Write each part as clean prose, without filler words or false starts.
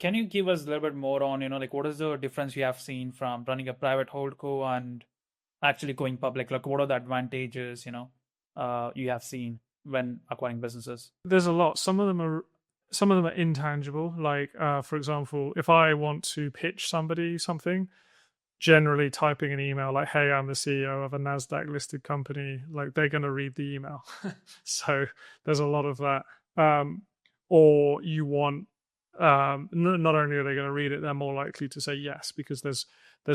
Can you give us a little bit more on, like what is the difference you have seen from running a private holdco and actually going public? Like what are the advantages, you have seen when acquiring businesses? There's a lot. Some of them are intangible. Like, for example, if I want to pitch somebody something, generally typing an email like, "Hey, I'm the CEO of a NASDAQ-listed company," like they're going to read the email. So there's a lot of that. Or you want, not only are they going to read it, they're more likely to say yes because there's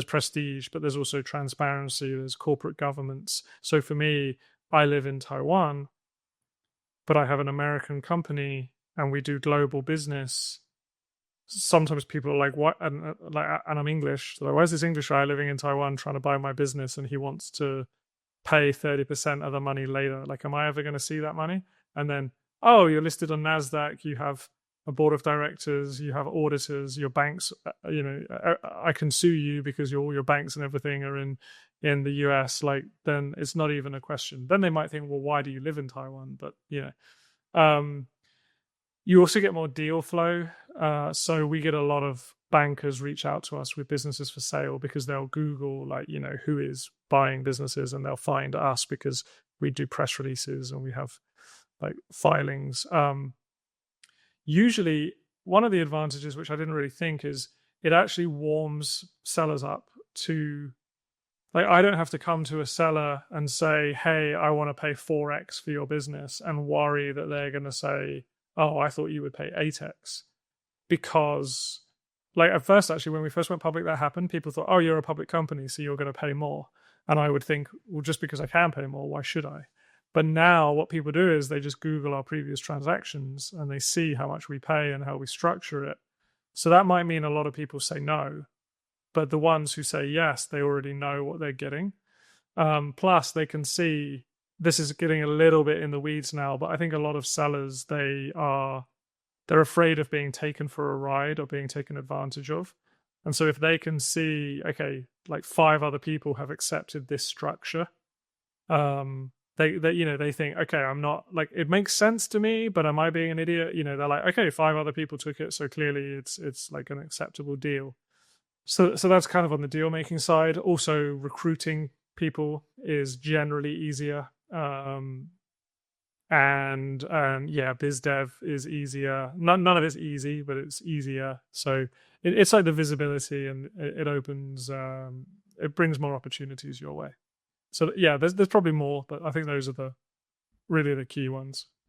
prestige, but there's also transparency. There's corporate governance. So for me, I live in Taiwan, but I have an American company and we do global business. Sometimes people are like, "What?" And I'm English. So like, why is this English guy living in Taiwan trying to buy my business and he wants to pay 30% of the money later? Like, am I ever going to see that money? And then, oh, you're listed on NASDAQ. You have a board of directors. You have auditors. Your banks. I can sue you because all your banks and everything are in the US. Like, then it's not even a question. Then they might think, well, why do you live in Taiwan? But you also get more deal flow. So we get a lot of bankers reach out to us with businesses for sale because they'll Google, like, who is buying businesses, and they'll find us because we do press releases and we have like filings. Usually, one of the advantages, which I didn't really think, is it actually warms sellers up to, like, I don't have to come to a seller and say, "Hey, I want to pay 4x for your business," and worry that they're going to say, "Oh, I thought you would pay 8x." Because, like, at first, actually, when we first went public, that happened. People thought, "Oh, you're a public company, so you're going to pay more." And I would think, well, just because I can pay more, why should I? But now what people do is they just Google our previous transactions and they see how much we pay and how we structure it. So that might mean a lot of people say no, but the ones who say yes, they already know what they're getting. Plus, they can see, this is getting a little bit in the weeds now, but I think a lot of sellers, they're afraid of being taken for a ride or being taken advantage of. And so if they can see, okay, like 5 other people have accepted this structure, they think, okay, I'm not, like, it makes sense to me, but am I being an idiot? They're like, okay, 5 other people took it, so clearly it's like an acceptable deal. So that's kind of on the deal making side. Also, recruiting people is generally easier. And yeah, biz dev is easier. None of it's easy, but it's easier. So it's like the visibility, and it opens, it brings more opportunities your way. So yeah, there's probably more, but I think those are really the key ones.